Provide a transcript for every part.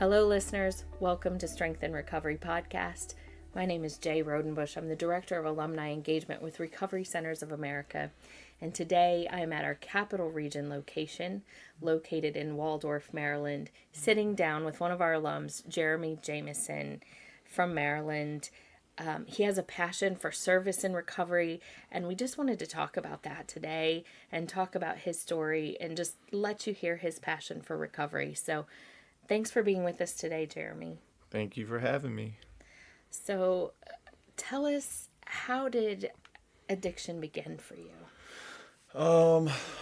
Hello, listeners. Welcome to Strength and Recovery Podcast. My name is Jaye Rodenbush. I'm the Director of Alumni Engagement with Recovery Centers of America. And today I am at our Capital Region location, located in Waldorf, Maryland, sitting down with one of our alums, Jameson from Maryland. He has a passion for service and recovery, and we just wanted to talk about that today and talk about his story and just let you hear his passion for recovery. So thanks for being with us today, Jeremy. Thank you for having me. So tell us, how did addiction begin for you?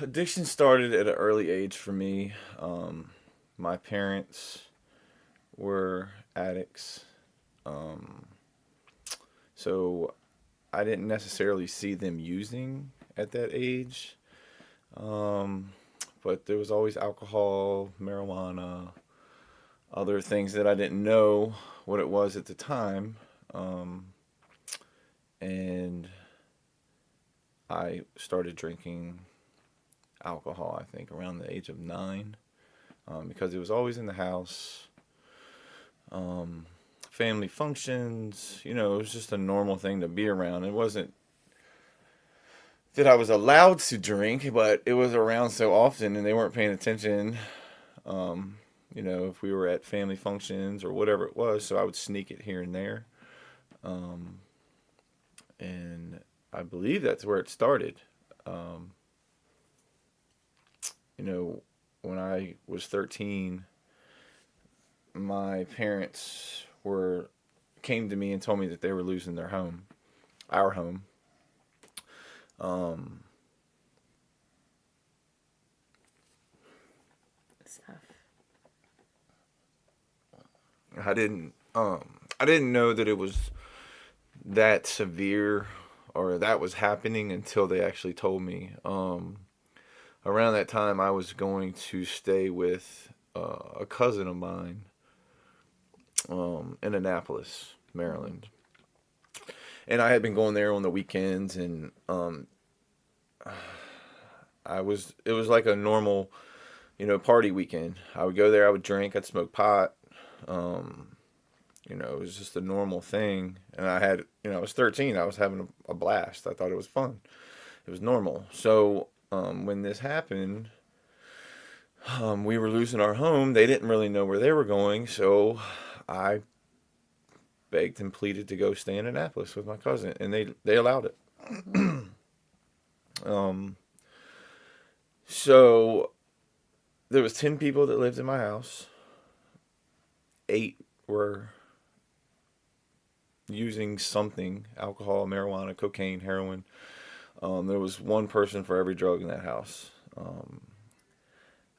Addiction started at an early age for me. My parents were addicts. So I didn't necessarily see them using at that age. But there was always alcohol, marijuana, other things that I didn't know what it was at the time. And I started drinking alcohol, I think, around the age of 9, because it was always in the house. Family functions, it was just a normal thing to be around. It wasn't that I was allowed to drink, but it was around so often and they weren't paying attention. If we were at family functions or whatever it was, so I would sneak it here and there. And I believe that's where it started. When I was 13, my parents came to me and told me that they were losing their home, our home. I didn't know that it was that severe or that was happening until they actually told me. Around that time, I was going to stay with a cousin of mine in Annapolis, Maryland. And I had been going there on the weekends, and it was like a normal, party weekend. I would go there, I would drink, I'd smoke pot. It was just a normal thing. And I was 13, I was having a blast. I thought it was fun. It was normal. So when this happened, we were losing our home. They didn't really know where they were going, so I begged and pleaded to go stay in Annapolis with my cousin, and they allowed it. So there was 10 people that lived in my house. 8 were using something: alcohol, marijuana, cocaine, heroin. There was one person for every drug in that house.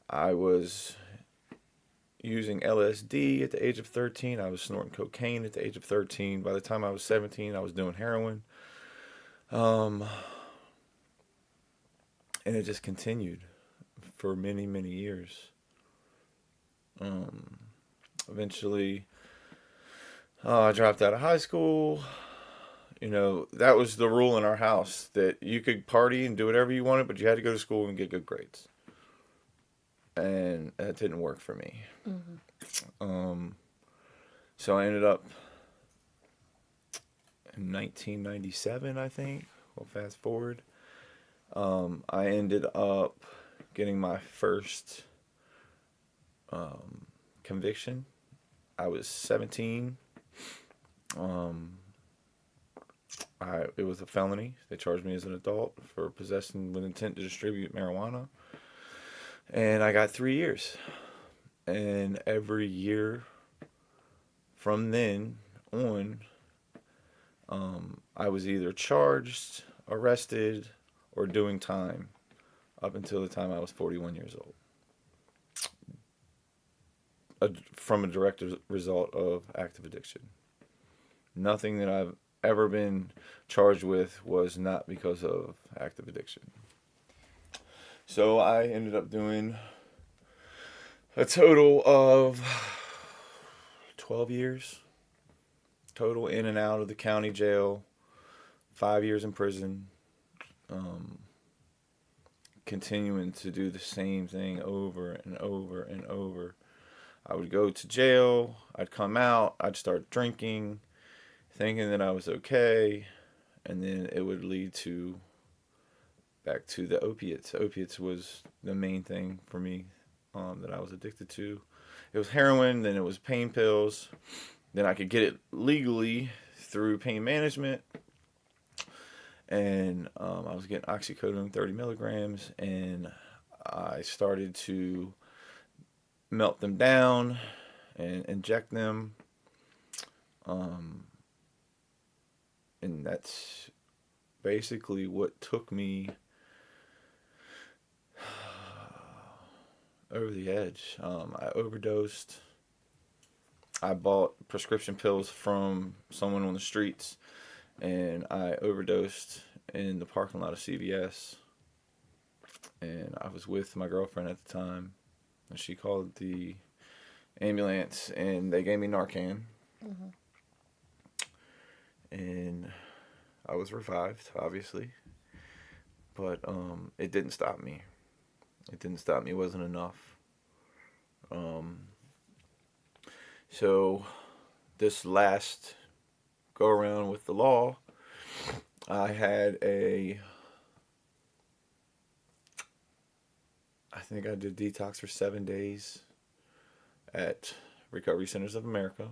I was using LSD at the age of 13. I was snorting cocaine at the age of 13. By the time I was 17, I was doing heroin. And it just continued for many, many years. Eventually, I dropped out of high school. That was the rule in our house, that you could party and do whatever you wanted, but you had to go to school and get good grades. And that didn't work for me. So I ended up in 1997, I think. Well, fast forward. I ended up getting my first conviction. I was 17. It was a felony. They charged me as an adult for possessing with intent to distribute marijuana. And I got 3 years. And every year from then on, I was either charged, arrested, or doing time up until the time I was 41 years old. From a direct result of active addiction. Nothing that I've ever been charged with was not because of active addiction. So I ended up doing a total of 12 years total, in and out of the county jail, 5 years in prison, continuing to do the same thing over and over and over. I would go to jail. I'd come out. I'd start drinking, thinking that I was okay, and then it would lead to back to the opiates. Opiates was the main thing for me that I was addicted to. It was heroin, then it was pain pills. Then I could get it legally through pain management. And I was getting oxycodone 30 milligrams, and I started to melt them down and inject them. And that's basically what took me over the edge. I overdosed. I bought prescription pills from someone on the streets, and I overdosed in the parking lot of CVS. And I was with my girlfriend at the time, and she called the ambulance, and they gave me Narcan. Mm-hmm. And I was revived, obviously, but it didn't stop me. It didn't stop me. It wasn't enough. So this last go around with the law, I think I did detox for 7 days at Recovery Centers of America.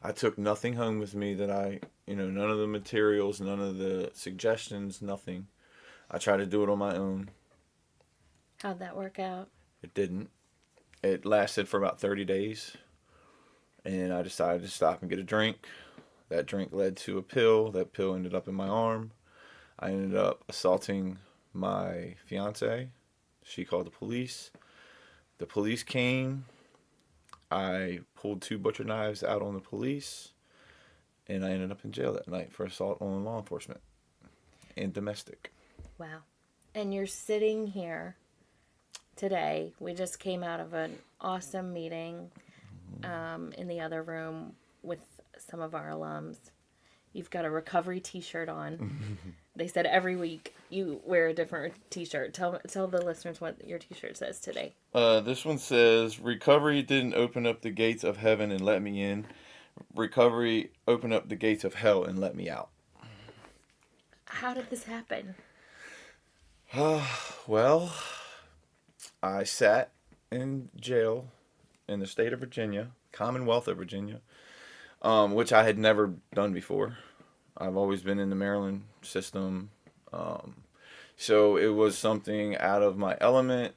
I took nothing home with me that none of the materials, none of the suggestions, nothing. I tried to do it on my own. How'd that work out? It didn't. It lasted for about 30 days, and I decided to stop and get a drink. That drink led to a pill. That pill ended up in my arm. I ended up assaulting my fiance. She called the police. The police came. I pulled 2 butcher knives out on the police, and I ended up in jail that night for assault on law enforcement and domestic. Wow. And you're sitting here today. We just came out of an awesome meeting in the other room with some of our alums. You've got a recovery t-shirt on. They said every week you wear a different t-shirt. Tell the listeners what your t-shirt says today. This one says, "Recovery didn't open up the gates of heaven and let me in. Recovery opened up the gates of hell and let me out." How did this happen? Well, I sat in jail in the state of Virginia, Commonwealth of Virginia, which I had never done before. I've always been in the Maryland system. So it was something out of my element.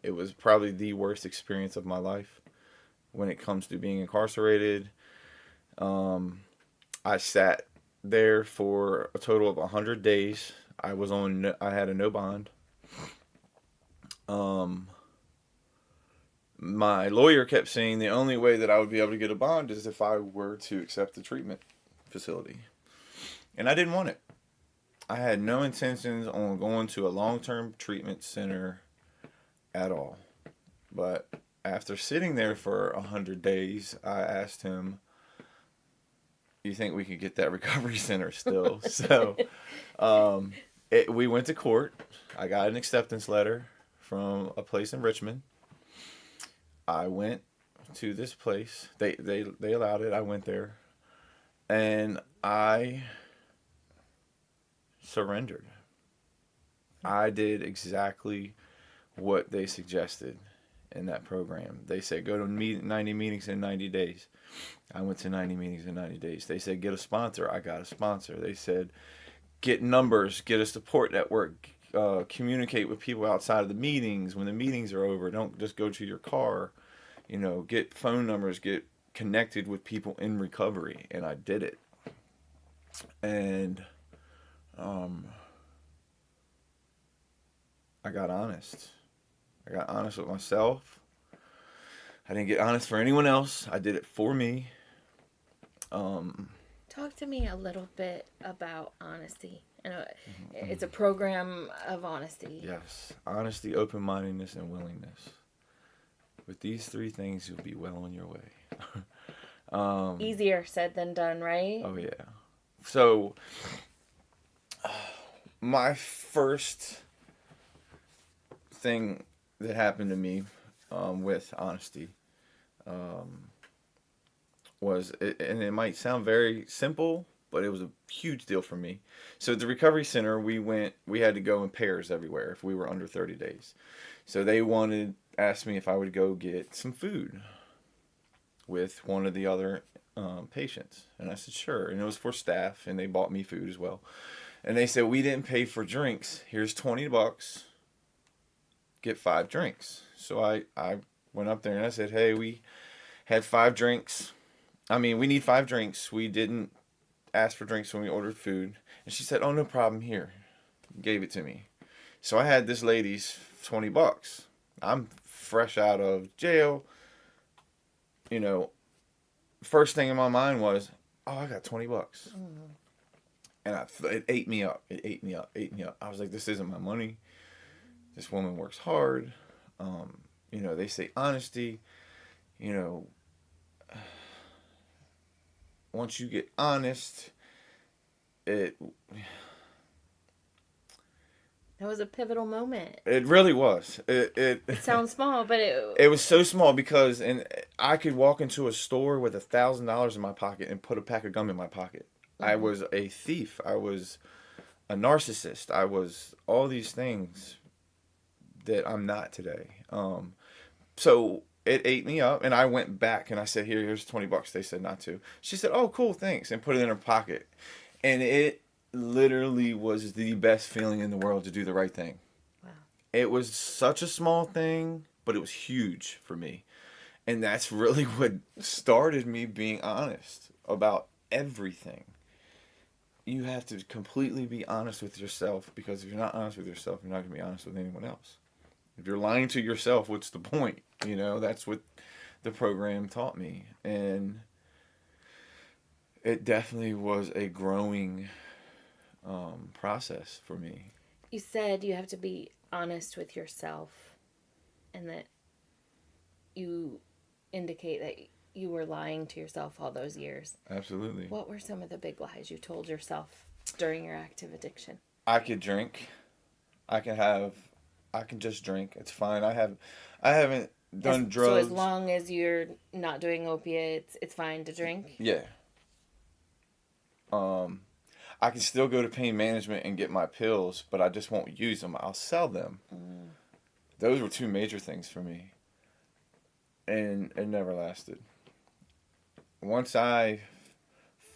It was probably the worst experience of my life when it comes to being incarcerated. I sat there for a total of 100 days. I had a no bond. My lawyer kept saying the only way that I would be able to get a bond is if I were to accept the treatment facility. And I didn't want it. I had no intentions on going to a long-term treatment center at all. But after sitting there for 100 days, I asked him, "You think we could get that recovery center still?" So we went to court. I got an acceptance letter from a place in Richmond. I went to this place. They allowed it. I went there. And I surrendered. I did exactly what they suggested in that program. They said go to 90 meetings in 90 days. I went to 90 meetings in 90 days. They said get a sponsor. I got a sponsor. They said get numbers, get a support network, communicate with people outside of the meetings. When the meetings are over, don't just go to your car. Get phone numbers, get connected with people in recovery. And I did it. And I got honest. I got honest with myself. I didn't get honest for anyone else. I did it for me. Talk to me a little bit about honesty. It's a program of honesty. Yes. Honesty, open-mindedness, and willingness. With these 3 things, you'll be well on your way. Easier said than done, right? Oh, yeah. So, my first thing that happened to me with honesty and it might sound very simple, but it was a huge deal for me. So at the recovery center, we had to go in pairs everywhere if we were under 30 days. So they asked me if I would go get some food with one of the other patients. And I said, sure. And it was for staff, and they bought me food as well. And they said, we didn't pay for drinks. Here's $20. Get 5 drinks. So I went up there and I said, hey, we had 5 drinks. We need 5 drinks. We didn't ask for drinks when we ordered food. And she said, oh, no problem, here. Gave it to me. So I had this lady's $20. I'm fresh out of jail. First thing in my mind was, oh, I got $20. Mm-hmm. And it ate me up. It ate me up. I was like, this isn't my money. This woman works hard. They say honesty. Once you get honest, that was a pivotal moment. It really was. It sounds small, but it was so small because I could walk into a store with $1,000 in my pocket and put a pack of gum in my pocket. Mm-hmm. I was a thief. I was a narcissist. I was all these things that I'm not today. So it ate me up, and I went back and I said, here's $20. They said not to. She said, oh, cool, thanks, and put it in her pocket. And it literally was the best feeling in the world to do the right thing. Wow. It was such a small thing, but it was huge for me. And that's really what started me being honest about everything. You have to completely be honest with yourself, because if you're not honest with yourself, you're not going to be honest with anyone else. If you're lying to yourself, what's the point? That's what the program taught me. And it definitely was a growing process for me. You said you have to be honest with yourself, and that you indicate that you were lying to yourself all those years. Absolutely. What were some of the big lies you told yourself during your active addiction? I could drink. I can just drink. It's fine. I haven't done drugs. So as long as you're not doing opiates, it's fine to drink? Yeah. I can still go to pain management and get my pills, but I just won't use them. I'll sell them. Mm. Those were 2 major things for me. And it never lasted. Once I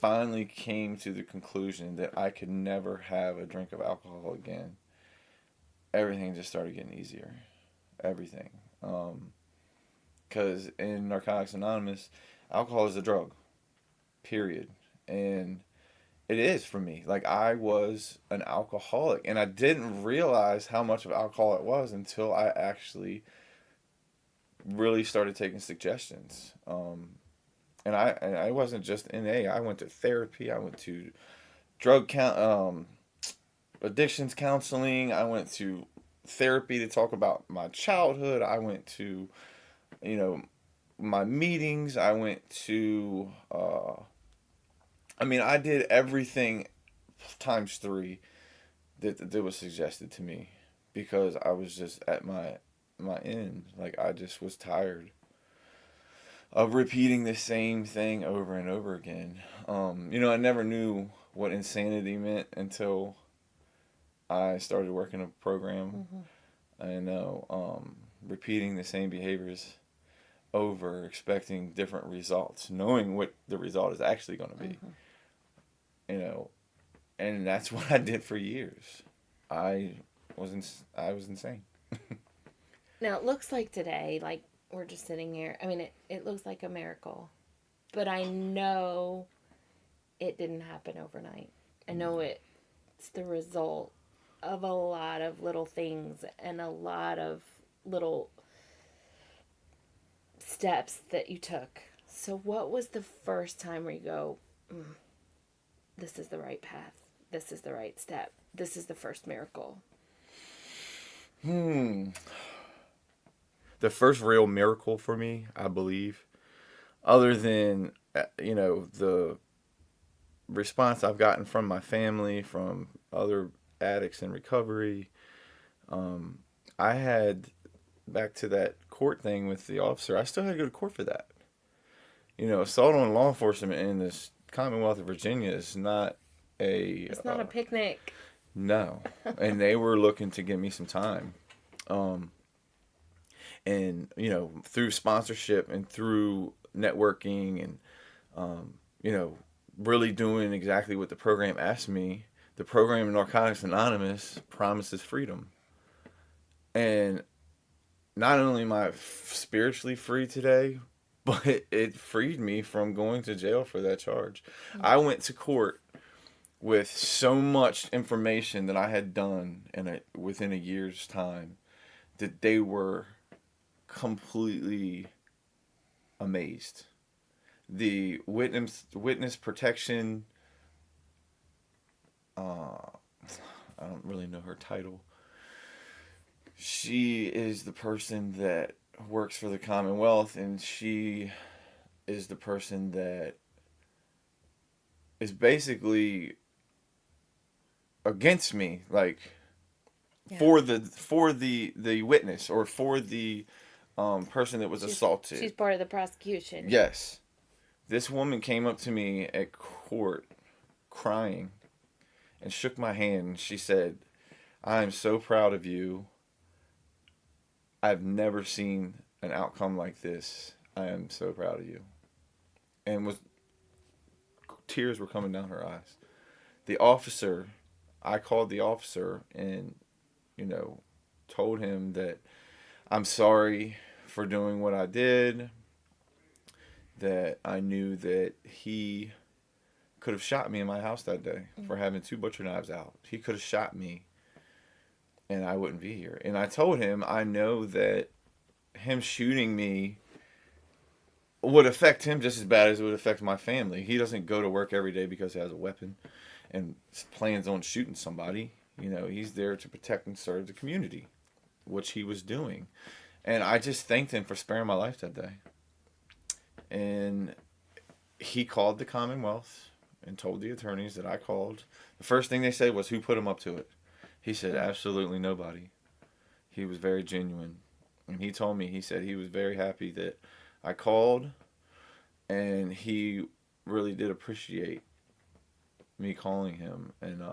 finally came to the conclusion that I could never have a drink of alcohol again, everything just started getting easier. Everything. Because in Narcotics Anonymous, alcohol is a drug. Period. And it is for me. Like, I was an alcoholic, and I didn't realize how much of alcohol it was until I actually really started taking suggestions. And I wasn't just in A. I went to therapy. I went to addictions counseling. I went to therapy to talk about my childhood. I went to, my meetings. I went to, I did everything times 3 that was suggested to me, because I was just at my end. Like, I just was tired of repeating the same thing over and over again. I never knew what insanity meant until I started working a program. Mm-hmm. Repeating the same behaviors over, expecting different results, knowing what the result is actually going to be. Mm-hmm. And that's what I did for years. I was insane. Now, it looks like today, like, we're just sitting here. It looks like a miracle. But I know it didn't happen overnight. I know it's the result of a lot of little things and a lot of little steps that you took. So what was the first time where you go, this is the right path. This is the right step. This is the first miracle? The first real miracle for me, I believe, other than, the response I've gotten from my family, from other addicts in recovery, I had back to that court thing with the officer, I still had to go to court for that. Assault on law enforcement in this Commonwealth of Virginia is not a It's not a picnic. no, and they were looking to give me some time, and through sponsorship and through networking and really doing exactly what the program asked me. The program Narcotics Anonymous promises freedom, and not only am I spiritually free today, but it freed me from going to jail for that charge. Mm-hmm. I went to court with so much information that I had done within a year's time that they were completely amazed. The witness protection, I don't really know her title. She is the person that works for the Commonwealth, and she is the person that is basically against me, like for the witness or for the person that was assaulted. She's part of the prosecution. Yes. This woman came up to me at court crying and shook my hand, and she said, "I am so proud of you. I've never seen an outcome like this. I am so proud of you." And tears were coming down her eyes. I called the officer and, told him that I'm sorry for doing what I did, that I knew that he could have shot me in my house that day for having 2 butcher knives out. He could have shot me and I wouldn't be here. And I told him I know that him shooting me would affect him just as bad as it would affect my family. He doesn't go to work every day because he has a weapon and plans on shooting somebody. He's there to protect and serve the community, which he was doing. And I just thanked him for sparing my life that day. And he called the Commonwealth and told the attorneys that I called. The first thing they said was, "Who put him up to it?" He said, "Absolutely nobody." He was very genuine. And he told me, he said he was very happy that I called, and he really did appreciate me calling him, and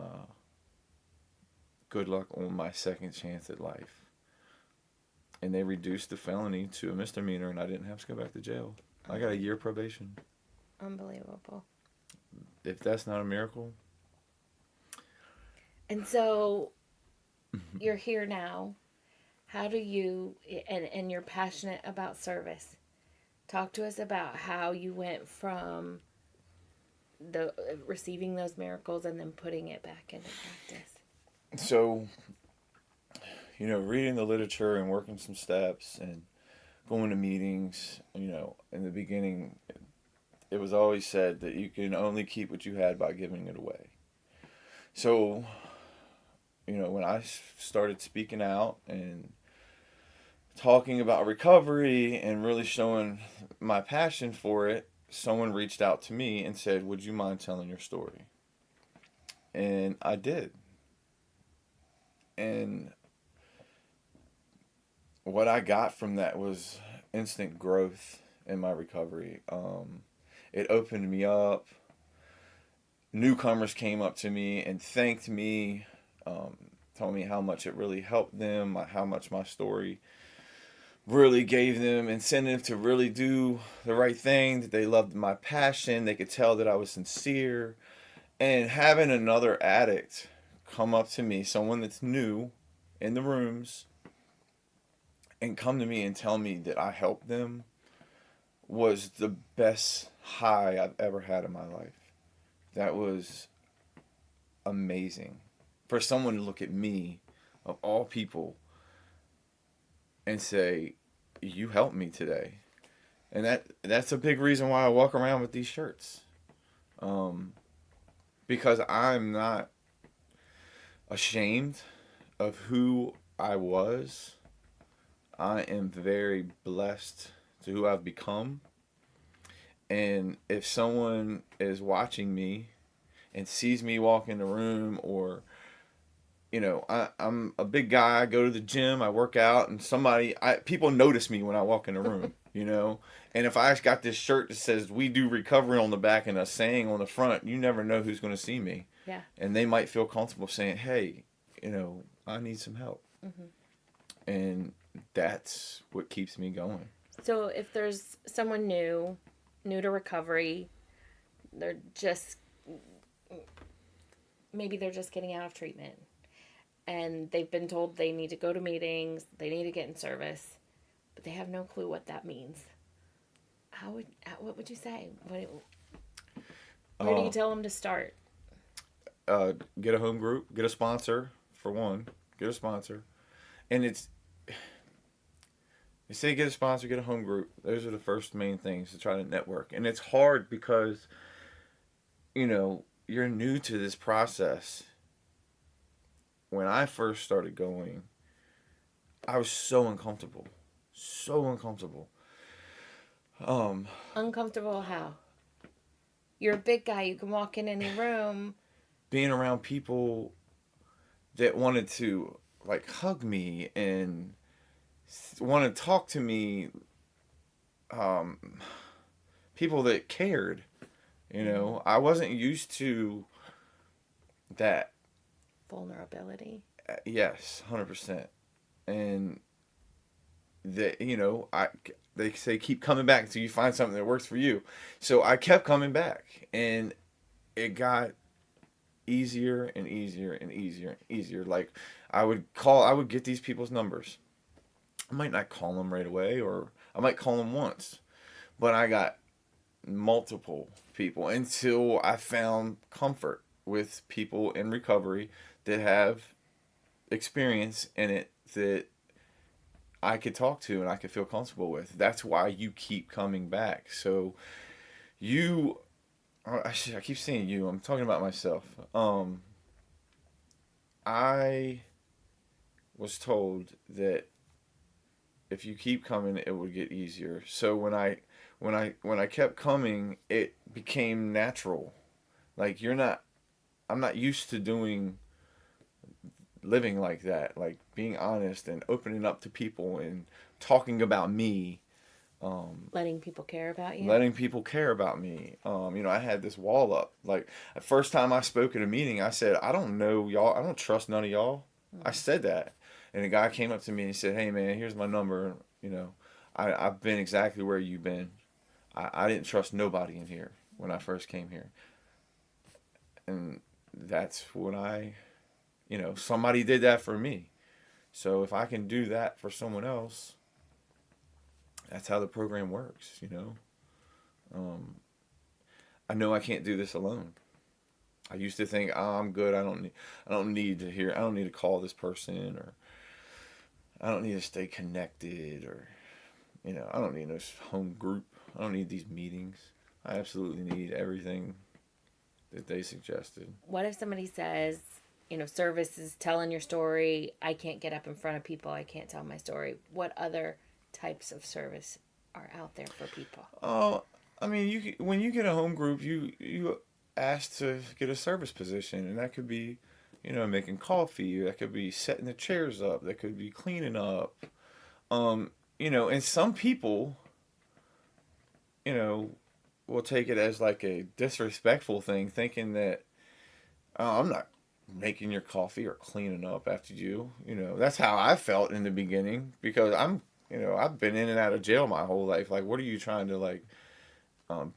good luck on my second chance at life. And they reduced the felony to a misdemeanor, and I didn't have to go back to jail. I got a year probation. Unbelievable. If that's not a miracle. And so you're here now. How do you, and you're passionate about service. Talk to us about how you went from receiving those miracles and then putting it back into practice. So, reading the literature and working some steps and going to meetings, in the beginning, it was always said that you can only keep what you had by giving it away. So, when I started speaking out and talking about recovery and really showing my passion for it, someone reached out to me and said, "Would you mind telling your story?" And I did. And what I got from that was instant growth in my recovery. It opened me up. Newcomers came up to me and thanked me, told me how much it really helped them, how much my story really gave them incentive to really do the right thing, that they loved my passion, they could tell that I was sincere. And having another addict come up to me, someone that's new in the rooms, and come to me and tell me that I helped them was the best high I've ever had in my life. That was amazing. For someone to look at me, of all people, and say, "You helped me today." And that's a big reason why I walk around with these shirts. Because I'm not ashamed of who I was. I am very blessed to who I've become. And if someone is watching me and sees me walk in the room, or I'm a big guy. I go to the gym, I work out, and people notice me when I walk in the room, And if I got this shirt that says "We do recovery" on the back and a saying on the front, you never know who's going to see me. Yeah. And they might feel comfortable saying, "Hey, I need some help." Mm-hmm. And that's what keeps me going. So if there's someone new to recovery, maybe they're just getting out of treatment, and they've been told they need to go to meetings, they need to get in service, but they have no clue what that means. What would you say? Where do you tell them to start? Get a home group, get a sponsor, for one. Get a sponsor. And you say get a sponsor, get a home group. Those are the first main things to try to network. And it's hard because, you're new to this process. When I first started going, I was so uncomfortable. So uncomfortable. Uncomfortable how? You're a big guy. You can walk in any room. Being around people that wanted to, hug me and want to talk to me. People that cared. I wasn't used to that. Vulnerability. Yes, 100%. And that, they say keep coming back until you find something that works for you. So I kept coming back, and it got easier and easier and easier and easier. Like I would get these people's numbers. I might not call them right away, or I might call them once, but I got multiple people until I found comfort with people in recovery that have experience in it that I could talk to and I could feel comfortable with. That's why you keep coming back. So I keep saying you, I'm talking about myself. I was told that if you keep coming, it would get easier. So when I kept coming, it became natural. Like I'm not used to living like that, like being honest and opening up to people and talking about me. Letting people care about you. Letting people care about me. I had this wall up. Like the first time I spoke at a meeting, I said, I don't know y'all. I don't trust none of y'all. Mm-hmm. I said that. And a guy came up to me and he said, hey man, here's my number. I've been exactly where you've been. I didn't trust nobody in here when I first came here. And that's when somebody did that for me. So if I can do that for someone else, that's how the program works, I know I can't do this alone. I used to think, I'm good. I don't need to call this person, or I don't need to stay connected, or, I don't need this home group. I don't need these meetings. I absolutely need everything that they suggested. What if somebody says, service is telling your story. I can't get up in front of people. I can't tell my story. What other types of service are out there for people? Oh, I mean, when you get a home group, you ask to get a service position, and that could be, making coffee. That could be setting the chairs up. That could be cleaning up. And some people, will take it as like a disrespectful thing, thinking that I'm not making your coffee or cleaning up after you. That's how I felt in the beginning, because I've been in and out of jail my whole life. Like, what are you trying to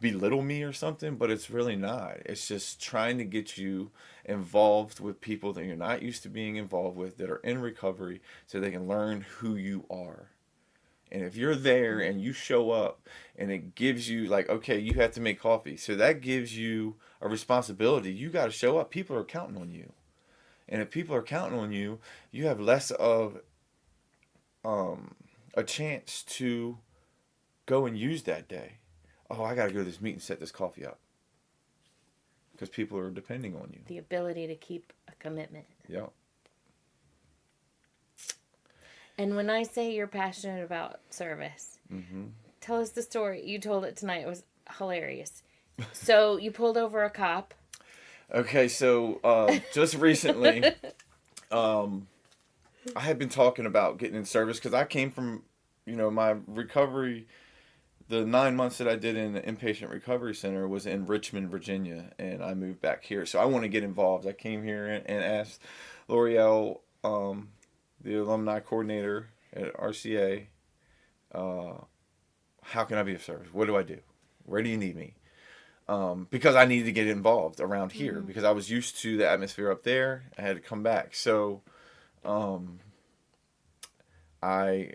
belittle me or something? But it's really not. It's just trying to get you involved with people that you're not used to being involved with, that are in recovery, so they can learn who you are. And if you're there and you show up and it gives you okay, you have to make coffee. So that gives you a responsibility. You got to show up. People are counting on you. And if people are counting on you, you have less of a chance to go and use that day. Oh, I got to go to this meeting and set this coffee up. Because people are depending on you. The ability to keep a commitment. Yep. And when I say you're passionate about service, mm-hmm. Tell us the story. You told it tonight. It was hilarious. So you pulled over a cop. Okay, so just recently, I had been talking about getting in service because I came from, my recovery. The 9 months that I did in the inpatient recovery center was in Richmond, Virginia, and I moved back here. So I want to get involved. I came here and asked L'Oreal, the alumni coordinator at RCA, uh, how can I be of service? What do I do? Where do you need me? Because I needed to get involved around here because I was used to the atmosphere up there. I had to come back. So um, I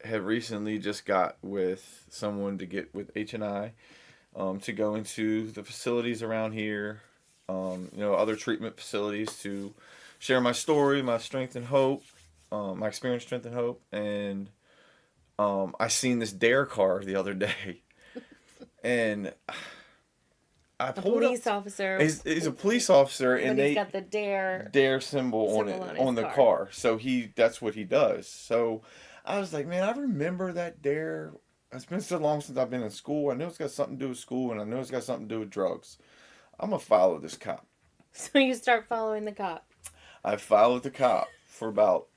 had recently just got with someone to get with H&I to go into the facilities around here, other treatment facilities to share my story, my strength and hope, my experience, strength and hope. And I seen this Dare car the other day, and I A pulled police up. officer. He's a police officer, But and he's they got the dare symbol on it symbol on his on the car. car. So that's what he does. So I was like, man, I remember that Dare. It's been so long since I've been in school. I know it's got something to do with school, and I know it's got something to do with drugs. I'm gonna follow this cop. So you start following the cop. I followed the cop for about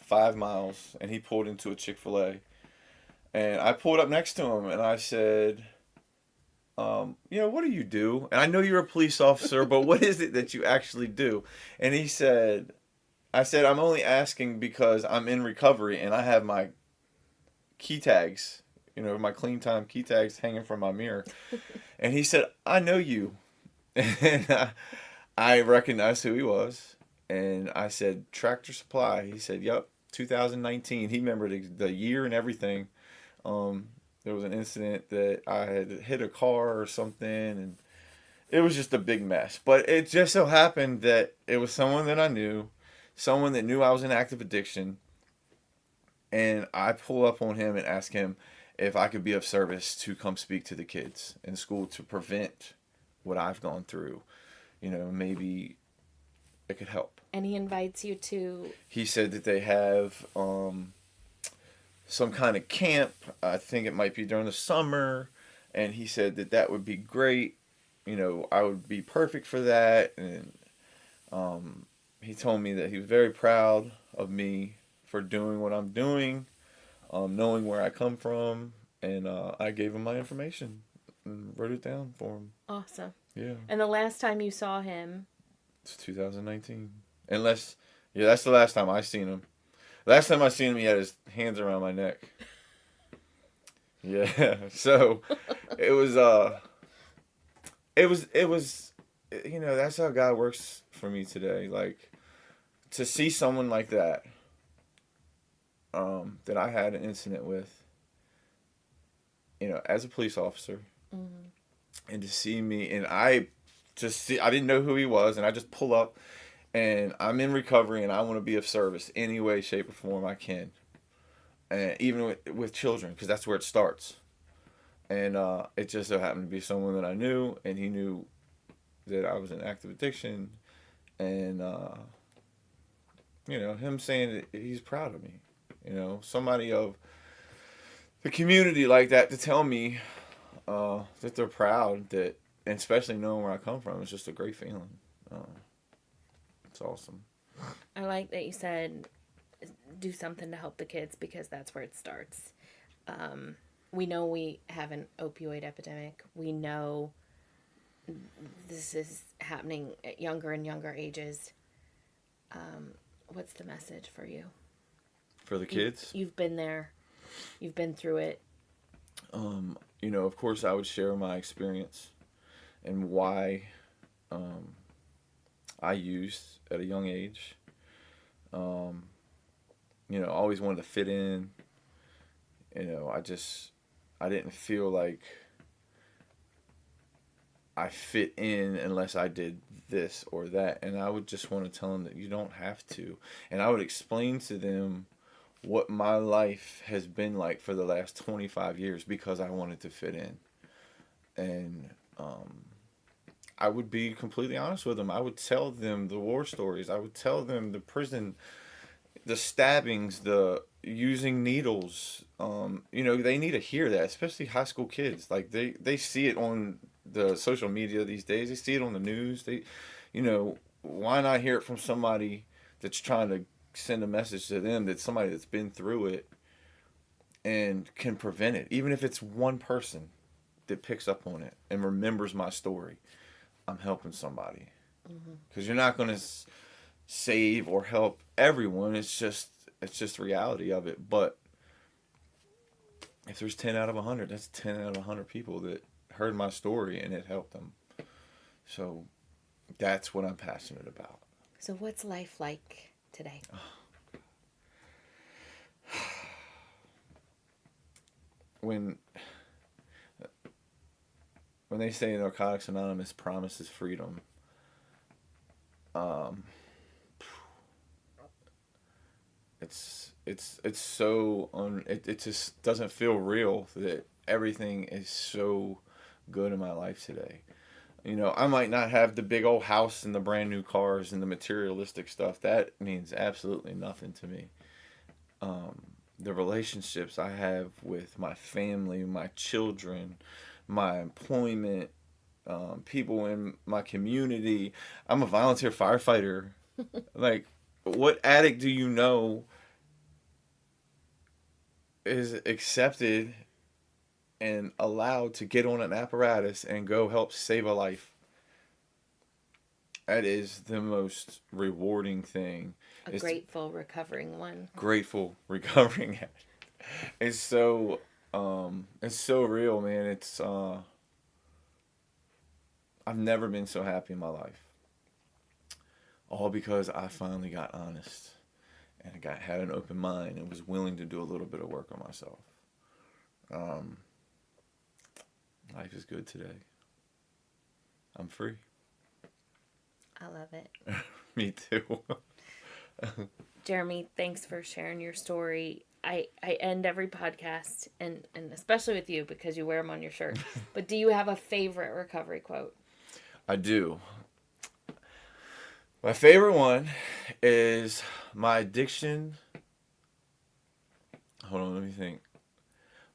5 miles, and he pulled into a Chick-fil-A, and I pulled up next to him, and I said, what do you do? And I know you're a police officer, but what is it that you actually do? And I said, I'm only asking because I'm in recovery and I have my key tags, my clean time key tags hanging from my mirror. And he said, I know you. And I recognized who he was. And I said, Tractor Supply. He said, yep, 2019. He remembered the year and everything. There was an incident that I had hit a car or something, and it was just a big mess. But it just so happened that it was someone that I knew, someone that knew I was in active addiction, and I pull up on him and ask him if I could be of service to come speak to the kids in school to prevent what I've gone through. Maybe it could help. And he invites you to... He said that they have some kind of camp. I think it might be during the summer. And he said that would be great. I would be perfect for that. And he told me that he was very proud of me for doing what I'm doing, knowing where I come from. And I gave him my information and wrote it down for him. Awesome. Yeah. And the last time you saw him... It's 2019. That's the last time I seen him. Last time I seen him, he had his hands around my neck. Yeah. So it was that's how God works for me today. Like, to see someone like that, that I had an incident with, as a police officer, and to see me, and I didn't know who he was, and I just pull up, and I'm in recovery, and I want to be of service any way, shape, or form I can, and even with children, because that's where it starts. And it just so happened to be someone that I knew, and he knew that I was in active addiction, and him saying that he's proud of me, somebody of the community like that to tell me that they're proud, that, and especially knowing where I come from, it's just a great feeling. It's awesome. I like that you said do something to help the kids, because that's where it starts. We know we have an opioid epidemic. We know this is happening at younger and younger ages. What's the message for you? For the kids? You've been there. You've been through it. Of course, I would share my experience and why I used at a young age. I always wanted to fit in. I didn't feel like I fit in unless I did this or that. And I would just want to tell them that you don't have to. And I would explain to them what my life has been like for the last 25 years because I wanted to fit in. And I would be completely honest with them. I would tell them the war stories. I would tell them the prison, the stabbings, the using needles. They need to hear that, especially high school kids. Like, they see it on the social media these days. They see it on the news. why not hear it from somebody that's trying to send a message to them, that somebody that's been through it and can prevent it, even if it's one person that picks up on it and remembers my story. I'm helping somebody, because you're not going to save or help everyone. It's just reality of it. But if there's 10 out of 100, that's 10 out of 100 people that heard my story and it helped them. So that's what I'm passionate about. So what's life like today? When they say Narcotics Anonymous promises freedom, it's so it just doesn't feel real that everything is so good in my life today. You know, I might not have the big old house and the brand new cars and the materialistic stuff. That means absolutely nothing to me. The relationships I have with my family, my children, my employment, people in my community. I'm a volunteer firefighter. Like, what addict do you know is accepted and allowed to get on an apparatus and go help save a life? That is the most rewarding thing. A grateful recovering one. Grateful recovering. It's so real, man. It's I've never been so happy in my life. All because I finally got honest and had an open mind and was willing to do a little bit of work on myself. Life is good today. I'm free. I love it. Me too. Jeremy, thanks for sharing your story. I end every podcast, and especially with you because you wear them on your shirt. But do you have a favorite recovery quote? I do. My favorite one is my addiction. Hold on, let me think.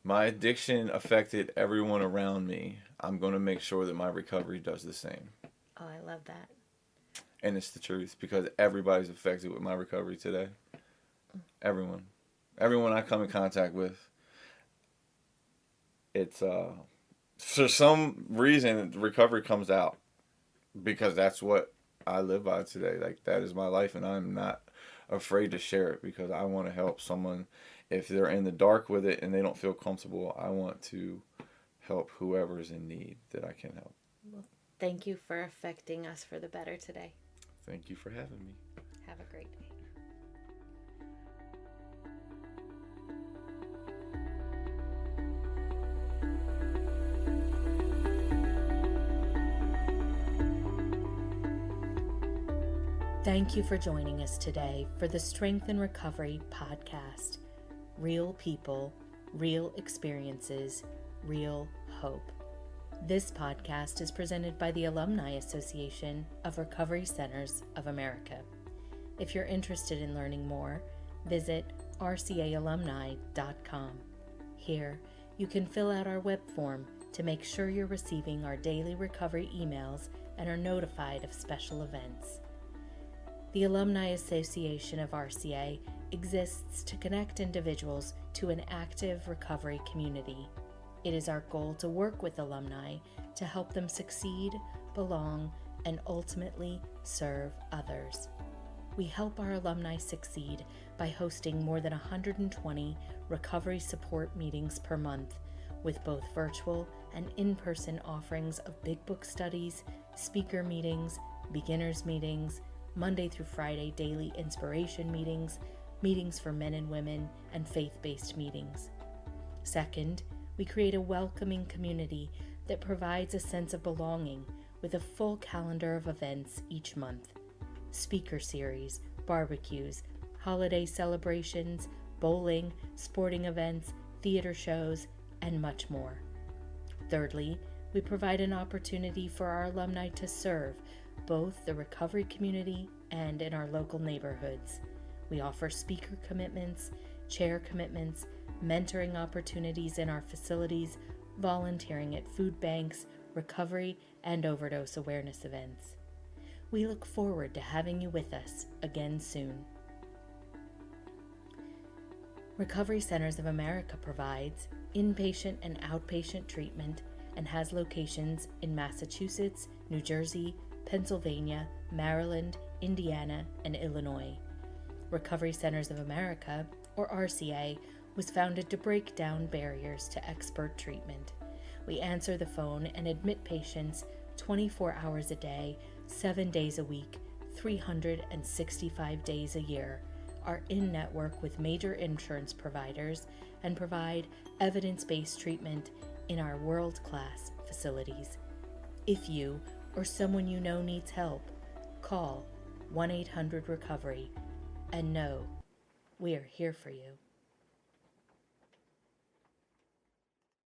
My addiction affected everyone around me. I'm going to make sure that my recovery does the same. Oh, I love that. And it's the truth, because everybody's affected with my recovery today. Everyone I come in contact with, it's for some reason recovery comes out, because that's what I live by today. Like, that is my life, and I'm not afraid to share it, because I want to help someone. If they're in the dark with it and they don't feel comfortable, I want to help whoever is in need that I can help. Well, thank you for affecting us for the better today. Thank you for having me. Have a great day. Thank you for joining us today for the Strength and Recovery podcast. Real people, real experiences, real hope. This podcast is presented by the Alumni Association of Recovery Centers of America. If you're interested in learning more, visit rcaalumni.com. Here, you can fill out our web form to make sure you're receiving our daily recovery emails and are notified of special events. The Alumni Association of RCA exists to connect individuals to an active recovery community. It is our goal to work with alumni to help them succeed, belong, and ultimately serve others. We help our alumni succeed by hosting more than 120 recovery support meetings per month, with both virtual and in-person offerings of big book studies, speaker meetings, beginners meetings, Monday through Friday daily inspiration meetings, meetings for men and women, and faith-based meetings. Second, we create a welcoming community that provides a sense of belonging with a full calendar of events each month. Speaker series, barbecues, holiday celebrations, bowling, sporting events, theater shows, and much more. Thirdly, we provide an opportunity for our alumni to serve both the recovery community and in our local neighborhoods. We offer speaker commitments, chair commitments, mentoring opportunities in our facilities, volunteering at food banks, recovery, and overdose awareness events. We look forward to having you with us again soon. Recovery Centers of America provides inpatient and outpatient treatment and has locations in Massachusetts, New Jersey, Pennsylvania, Maryland, Indiana, and Illinois. Recovery Centers of America, or RCA, was founded to break down barriers to expert treatment. We answer the phone and admit patients 24 hours a day, 7 days a week, 365 days a year, are in network with major insurance providers, and provide evidence-based treatment in our world-class facilities. If you or someone you know needs help, call 1-800-RECOVERY and know we are here for you.